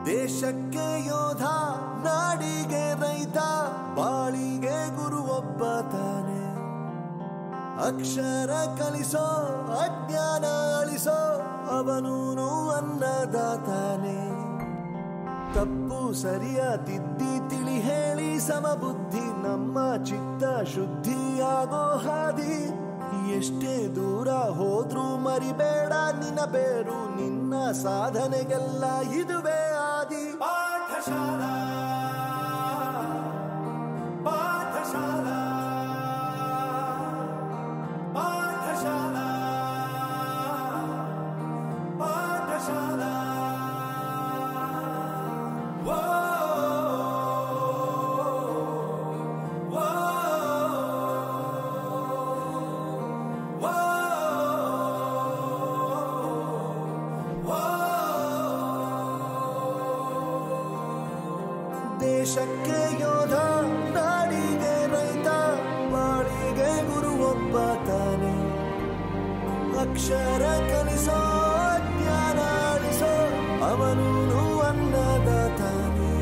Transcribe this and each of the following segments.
ದೇಶಕ್ಕೆ ಯೋಧ, ನಾಡಿಗೆ ರೈತ, ಬಾಳಿಗೆ ಗುರು ಒಬ್ಬ ತಾನೆ. ಅಕ್ಷರ ಕಲಿಸೋ, ಅಜ್ಞಾನ ಅಳಿಸೋ, ಅವನೂನು ಅನ್ನದಾತಾನೆ. ತಪ್ಪು ಸರಿಯ ತಿದ್ದಿ ತಿಳಿ ಹೇಳಿ ಸಮಬುದ್ಧಿ ನಮ್ಮ ಚಿತ್ತ ಶುದ್ಧಿಯಾಗೋ ಹಾದಿ. ಎಷ್ಟೇ ದೂರ ಹೋದ್ರೂ ಮರಿಬೇಡ ನಿನ್ನ ಬೇರು, ನಿನ್ನ ಸಾಧನೆಗೆಲ್ಲ ಇದುವೇ ಆದಿ. ಪಾಠಶಾಲಾ ಪಾಠಶಾಲಾ ಪಾಠಶಾಲಾ ಪಾಠಶಾಲಾ. ದೇಶಕ್ಕೆ ಯೋಧ, ನಾಡಿಗೆ ರೈತ, ಬಾಳಿಗೆ ಗುರು ಒಬ್ಬ ತಾನೆ. ಅಕ್ಷರ ಕಲಿಸೋ, ಜ್ಞಾನ ಅಳಿಸೋ, ಅವನೂನು ಅನ್ನದಾತಾನೆ.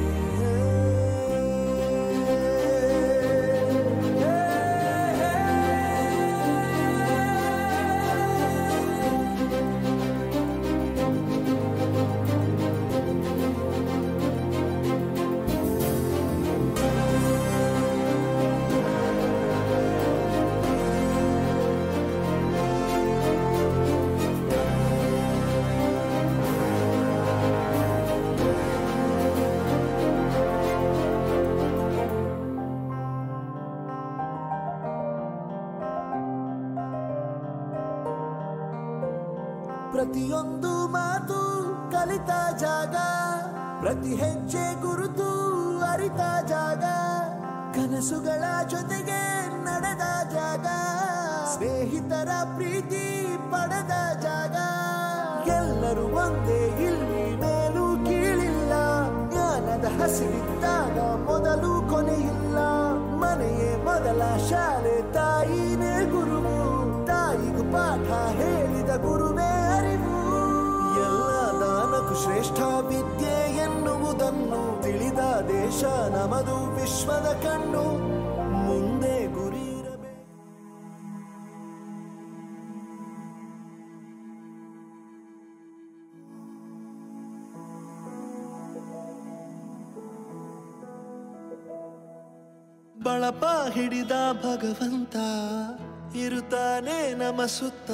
ಪ್ರತಿಯೊಂದು ಮಾತು ಕಲಿತ ಜಾಗ, ಪ್ರತಿ ಹೆಜ್ಜೆ ಗುರುತು ಅರಿತ ಜಾಗ, ಕನಸುಗಳ ಜೊತೆಗೆ ನಡೆದ ಜಾಗ, ಸ್ನೇಹಿತರ ಪ್ರೀತಿ ಪಡೆದ ಜಾಗ. ಎಲ್ಲರೂ ಒಂದೇ, ಇಲ್ಲಿ ಮೇಲೂ ಕೀಳಿಲ್ಲ, ಜ್ಞಾನದ ಹಸಿವಿದ್ದಾಗ ಮೊದಲು ಕೊನೆಯಿಲ್ಲ. ಮನೆಯೇ ಮೊದಲ ಶಾಲೆ, ತಾಯಿನೇ ಗುರುವು, ತಾಯಿಗೂ ಪಾಠ ಹೇಳಿದ ಗುರುವೇ ಅರಿವು. ಎಲ್ಲ ದಾನಕ್ಕೂ ಶ್ರೇಷ್ಠ ವಿದ್ಯೆ ಎನ್ನುವುದನ್ನು ತಿಳಿದ ದೇಶ ನಮದು, ವಿಶ್ವದ ಕಣ್ಣು ಮುಂದೆ ಗುರಿ ಇರಬೇಕು. ಬಳಪ ಹಿಡಿದ ಭಗವಂತ ಇರುತ್ತಾನೆ ನಮ ಸುತ್ತ,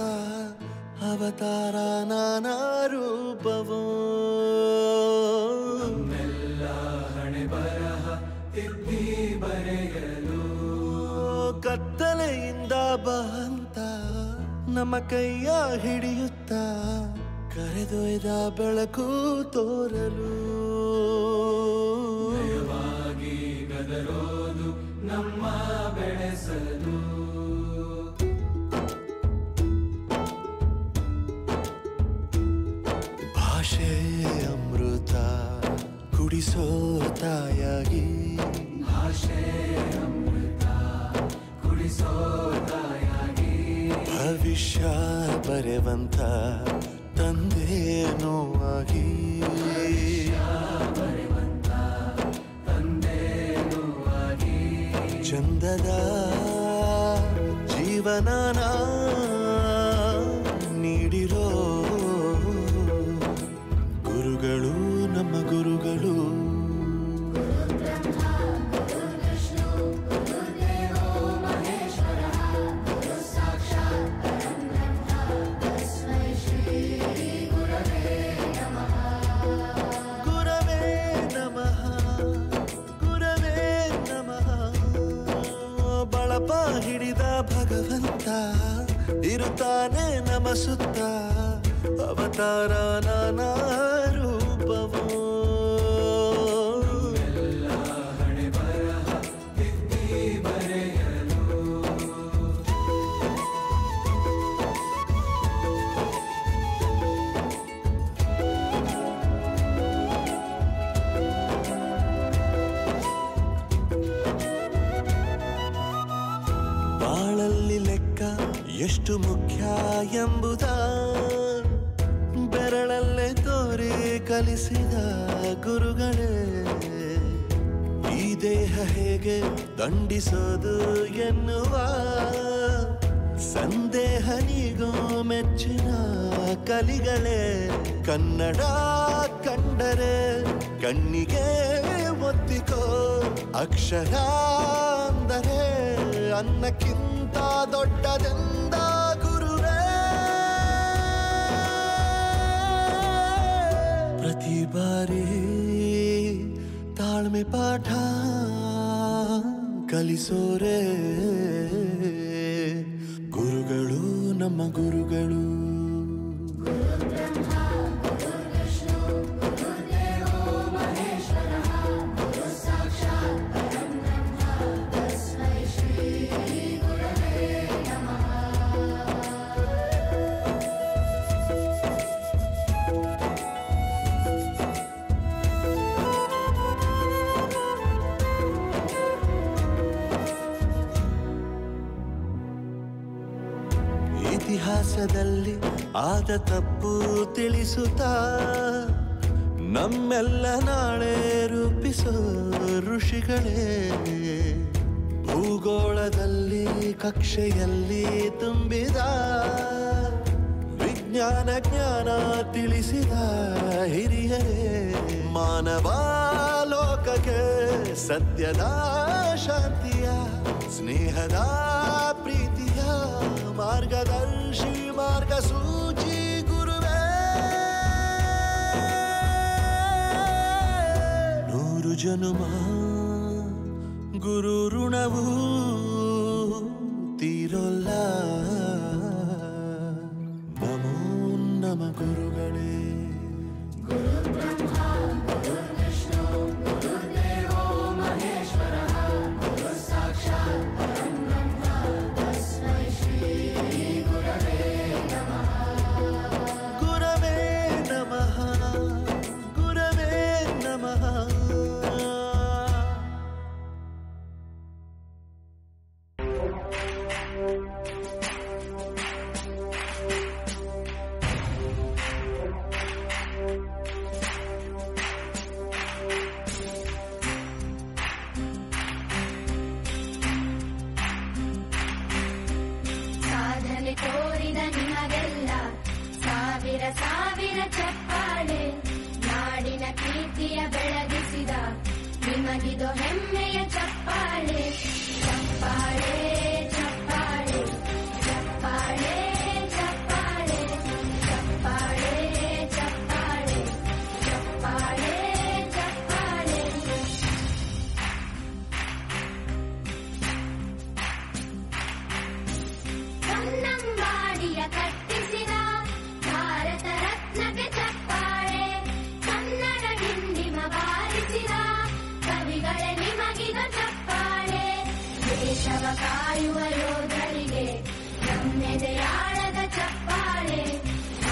ಅವತಾರ ನಾನಾ ರೂಪವೋ. ನಮ್ಮೆಲ್ಲ ಹಣೆ ಬರಹ ತಿದ್ದಿ ಬರೆಯಲು, ಕತ್ತಲೆಯಿಂದ ಬಂತ ನಮ್ಮ ಕೈಯ ಹಿಡಿಯುತ್ತ, ಕರೆದೊಯ್ದ ಬೆಳಕು ತೋರಲು. ನಯವಾಗಿ ಗದರೋದು ನಮ್ಮ ಬೆಳೆಸಲು. ಭಾಷೆ ಅಮೃತ ಕುಡಿಸೋ ತಾಯಾಗಿ, ಭಾಷೆ ಅಮೃತ ಕುಡಿಸೋ ತಾಯಾಗಿ, ಭವಿಷ್ಯ ಬರೆವಂತ ತಂದೇನೋ ಆಗಿ, ಬರೆವಂತ ತಂದೇನೂ ಆಗಿ. ಚಂದದ ಜೀವನನ ನೀಡಿರೋ ಗುರುಗಳು ನಮ್ಮ ಗುರುಗಳು. ಬಳಪ ಹಿಡಿದ ಭಗವಂತ ಇರುತ್ತಾನೆ ನಮ ಸುತ್ತ, ಅವತಾರ ನಾನಾ ರೂಪವೋ. ಎಲ್ಲ ಹಣೆ ಬರಹ ತಿದ್ದಿ ಬರೆಯಲು. ಬಾಳಲ್ಲಿ ಲೆಕ್ಕ ಎಷ್ಟು ಮುಖ್ಯ ಎಂಬುದ ಬೆರಳಲ್ಲೇ ತೋರಿ ಕಲಿಸಿದ ಗುರುಗಳೇ ಈ ದೇಹ ಹೇಗೆ ದಂಡಿಸೋದು ಎನ್ನುವ ಸಂದೇಹ ನೀಗೋ ಮೆಚ್ಚಿನ ಕಲಿಗಳೇ ಕನ್ನಡ ಕಂಡರೆ ಕಣ್ಣಿಗೆ ಒತ್ತಿಕೋ ಅಕ್ಷರ ಅಂದರೆ ಅನ್ನಕ್ಕಿಂತ ದೊಡ್ಡದೆಂದ ಗುರುವೇ ಪ್ರತಿ ಬಾರಿ ತಾಳ್ಮೆ ಪಾಠ ಕಲಿಸೋರೆ ಗುರುಗಳು ನಮ್ಮ ಗುರುಗಳು ಇತಿಹಾಸದಲ್ಲಿ ಆದ ತಪ್ಪು ತಿಳಿಸುತ್ತಾ ನಮ್ಮೆಲ್ಲ ನಾಳೆ ರೂಪಿಸೋ ಋಷಿಗಳೇ ಭೂಗೋಳದಲ್ಲಿ ಕಕ್ಷೆಯಲ್ಲಿ ತುಂಬಿದ ವಿಜ್ಞಾನ ಜ್ಞಾನ ತಿಳಿಸಿದ ಹಿರಿಯರೇ ಮಾನವ ಲೋಕಕ್ಕೆ ಸತ್ಯದ ಶಾಂತಿಯ ಸ್ನೇಹದ ಪ್ರೀತಿಯ ಮಾರ್ಗದರ್ಶಿ ಮಾರ್ಗಸೂಚಿ ಗುರುವೇ 100 ಜನುಮ ಗುರು ಋಣವು ತೀರೋಲ್ಲ ನಮೋ ನಮ ಗುರುಗಳೇ ಸಾವಿರ ಚಪ್ಪಾಳೆ ನಾಡಿನ ಕೀರ್ತಿಯ ಬೆಳಗಿಸಿದ ನಿಮಗಿದು ಹೆಮ್ಮೆಯ ಚಪ್ಪಾಳೆ ಚಪ್ಪಾಳೆ ಚಪ್ಪಾಳೆ ಚಪ್ಪಾಳೆ ಚಪ್ಪಾಳೆ ಚಪ್ಪಾಳೆ ಚಪ್ಪಾಳೆ ಚಪ್ಪಾಳೆ ಚಪ್ಪಾಳೆ ಕನ್ನಂಬಾಡಿಯ ಕಟ್ಟಿಸಿದ ಭಾರತ ರತ್ನಕ್ಕೆ ಚಪ್ಪಾಳೆ ಕನ್ನಡ ಡಿಂಡಿಮ ಬಾರಿಸಿದ ಕವಿಗಳೇ ನಿಮಗಿದು ಚಪ್ಪಾಳೆ ದೇಶವ ಕಾಯುವ ಯೋಧರಿಗೆ ನಮ್ಮೆದೆಯಾಳದ ಚಪ್ಪಾಳೆ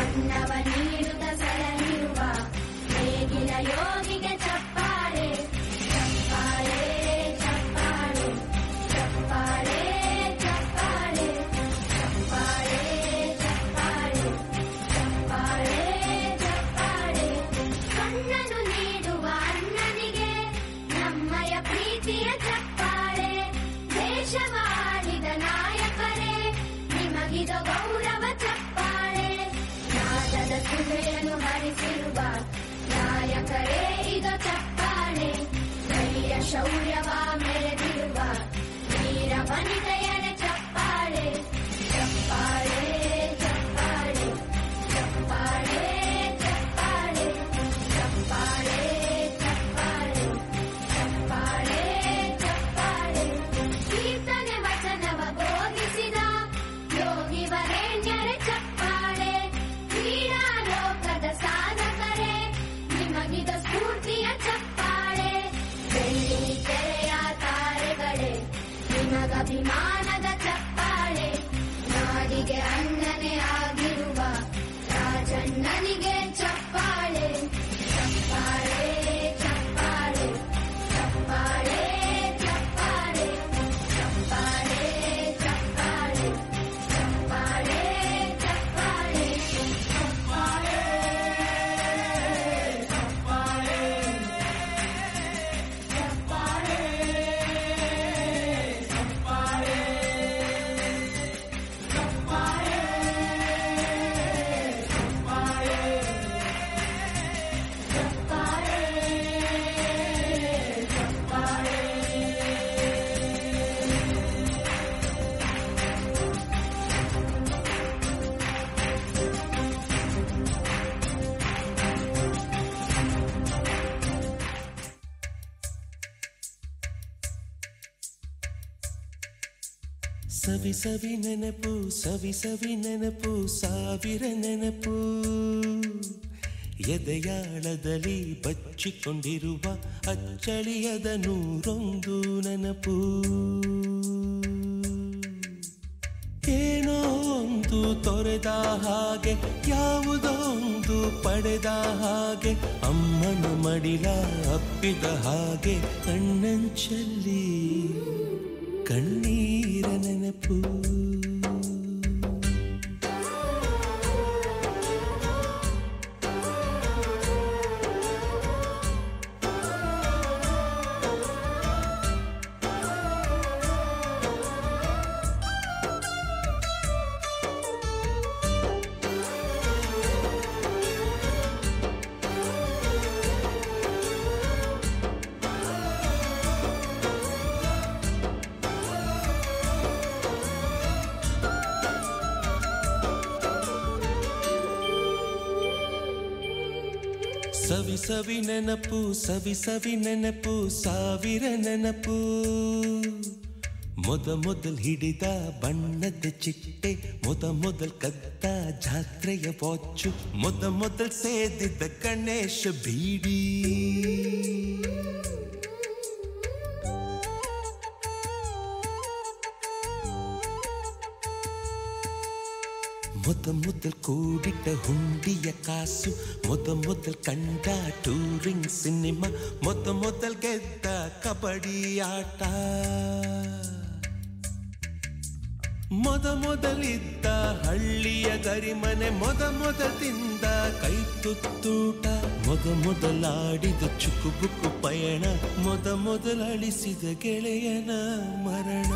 ಅನ್ನವ ನೀಡುತ್ತ ಸಲಹಿರುವ ನೇಗಿಲ ಯೋಗಿಗೆ ಚಪ್ಪಾಳೆ ಚಪ್ಪಾಳೆ ಚಪ್ಪಾಳೆ ಚಪ್ಪಾಳೆ ಚಪ್ಪಾಳೆ ಚಪ್ಪಾಳೆ ಚಪ್ಪಾಳೆ ಚಪ್ಪಾಳೆ ಚಪ್ಪಾಳೆ ಕಣ್ಣನು ನೀಡುವ ಅಣ್ಣನಿಗೆ ನಮ್ಮಯ ಪ್ರೀತಿಯ ಚಪ್ಪಾಳೆ ದೇಶವ ಆಳಿದ ನಾಯಕರೇ ನಿಮಗಿದು ಗೌರವ ಚಪ್ಪಾಳೆ ನಾದದ ಸುಮೆಯನ್ನು ಹರಿಸಿರುವ ನಾಯಕರೇ ಇದು ಚಪ್ಪಾಳೆ ಧೈರ್ಯ ಶೌರ್ಯವ ಮೆರೆದಿರುವ ವೀರ ವನಿತೆಯರ ಚಪ್ಪಾಳೆ ಚಪ್ಪಾಳೆ ಚಪ್ಪಾಳೆ ಚಪ್ಪಾಳೆ ಚಪ್ಪಾಳೆ ಚಪ್ಪಾಳೆ ಚಪ್ಪಾಳೆ ಚಪ್ಪಾಳೆ ಚಪ್ಪಾಳೆ ಕೀರ್ತನೆ ವಚನವ ಬೋಧಿಸಿದ ಯೋಗಿ ವರೇಣ್ಯರ ಚಪ್ಪಾಳೆ ಕ್ರೀಡಾ ಲೋಕದ ಸಾಧಕರೇ ನಿಮಗಿದ ಸ್ಫೂರ್ತಿಯ ಚಪ್ಪಾಳೆ ಬೆಳ್ಳಿ ತೆರೆಯ ತಾರೆಗಳೇ ನಿಮಗಭಿಮಾನ ಸವಿ ಸವಿ ನೆನಪು ಸವಿ ಸವಿ ನೆನಪು ಸಾವಿರ ನೆನಪು ಎದೆಯಾಳದಲ್ಲಿ ಬಚ್ಚಿಕೊಂಡಿರುವ ಅಚ್ಚಳಿಯದ ನೂರೊಂದು ನೆನಪು ಏನೋ ಒಂದು ತೊರೆದ ಹಾಗೆ ಯಾವುದೋ ಒಂದು ಪಡೆದ ಹಾಗೆ ಅಮ್ಮನ ಮಡಿಲ ಅಪ್ಪಿದ ಹಾಗೆ ಕಣ್ಣಂಚಲ್ಲಿ ಕಣ್ಣೀರ ನೆನಪು ಸವಿ ಸವಿ ನೆನಪು ಸವಿ ಸವಿ ನೆನಪು ಸಾವಿರ ನೆನಪು ಮೊದಲ್ ಹಿಡಿದ ಬಣ್ಣದ ಚಿಟ್ಟೆ ಮೊದಲ್ ಕದ್ದ ಜಾತ್ರೆಯ ವಾಚು ಮೊದಲ್ ಸೇದಿದ್ದ ಗಣೇಶ ಬೀಡಿ ಮೊದಲ್ ಕೂಡಿಟ್ಟ ಹುಂಡಿಯ ಕಾಸು ಮೊದಲ್ ಕಂಡ ಟೂರಿಂಗ್ ಸಿನಿಮಾ ಮೊದಲ್ ಗೆದ್ದ ಕಬಡ್ಡಿ ಆಟ ಮೊದಲಿದ್ದ ಹಳ್ಳಿಯ ಗರಿಮನೆ ಮೊದಲ್ ತಿಂದ ಕೈ ತುತ್ತೂಟ ಮೊದಲಾಡಿದ ಚುಕುಬುಕು ಪಯಣ ಮೊದಲ್ ಅಳಿಸಿದ ಗೆಳೆಯನ ಮರಣ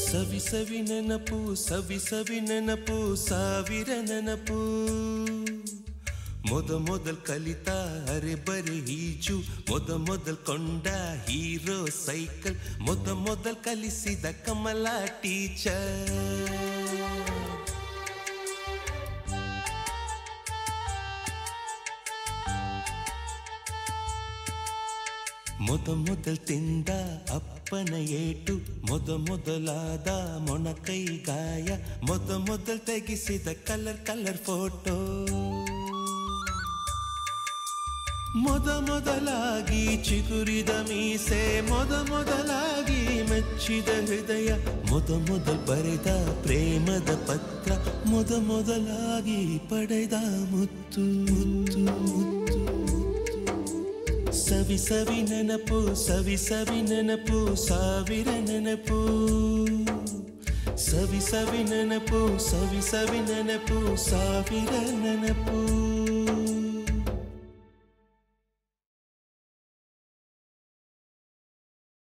ಸವಿ ಸವಿ ನೆನಪು ಸವಿ ಸವಿ ನೆನಪು ಸಾವಿರ ನೆನಪು ಮೊದಲ್ ಕಲಿತ ಅರೆಬರೆ ಈಜು ಮೊದಲ್ ಕೊಂಡ ಹೀರೋ ಸೈಕಲ್ ಮೊದಲ್ ಕಲಿಸಿದ ಕಮಲ ಟೀಚರ್ ಮೊದಲ್ ತಿಂದ ಅಪ್ಪನ ಏಟು ಮೊದಲಾದ ಮೊಣಕೈ ಗಾಯ ಮೊದಲ್ ತೆಗೆಸಿದ ಕಲರ್ ಫೋಟೋ ಮೊದಲಾಗಿ ಚಿಗುರಿದ ಮೀಸೆ ಮೊದಲಾಗಿ ಮೆಚ್ಚಿದ ಹೃದಯ ಮೊದಲ್ ಬರೆದ ಪ್ರೇಮದ ಪತ್ರ ಮೊದಲಾಗಿ ಪಡೆದ ಮುತ್ತು ಸವಿ ಸವಿ ನೆನಪು ಸವಿ ಸವಿ ನೆನಪು ಸಾವಿರ ನೆನಪು ಸವಿ ಸವಿ ನೆನಪು ಸವಿ ಸವಿ ನೆನಪು ಸಾವಿರ ನೆನಪು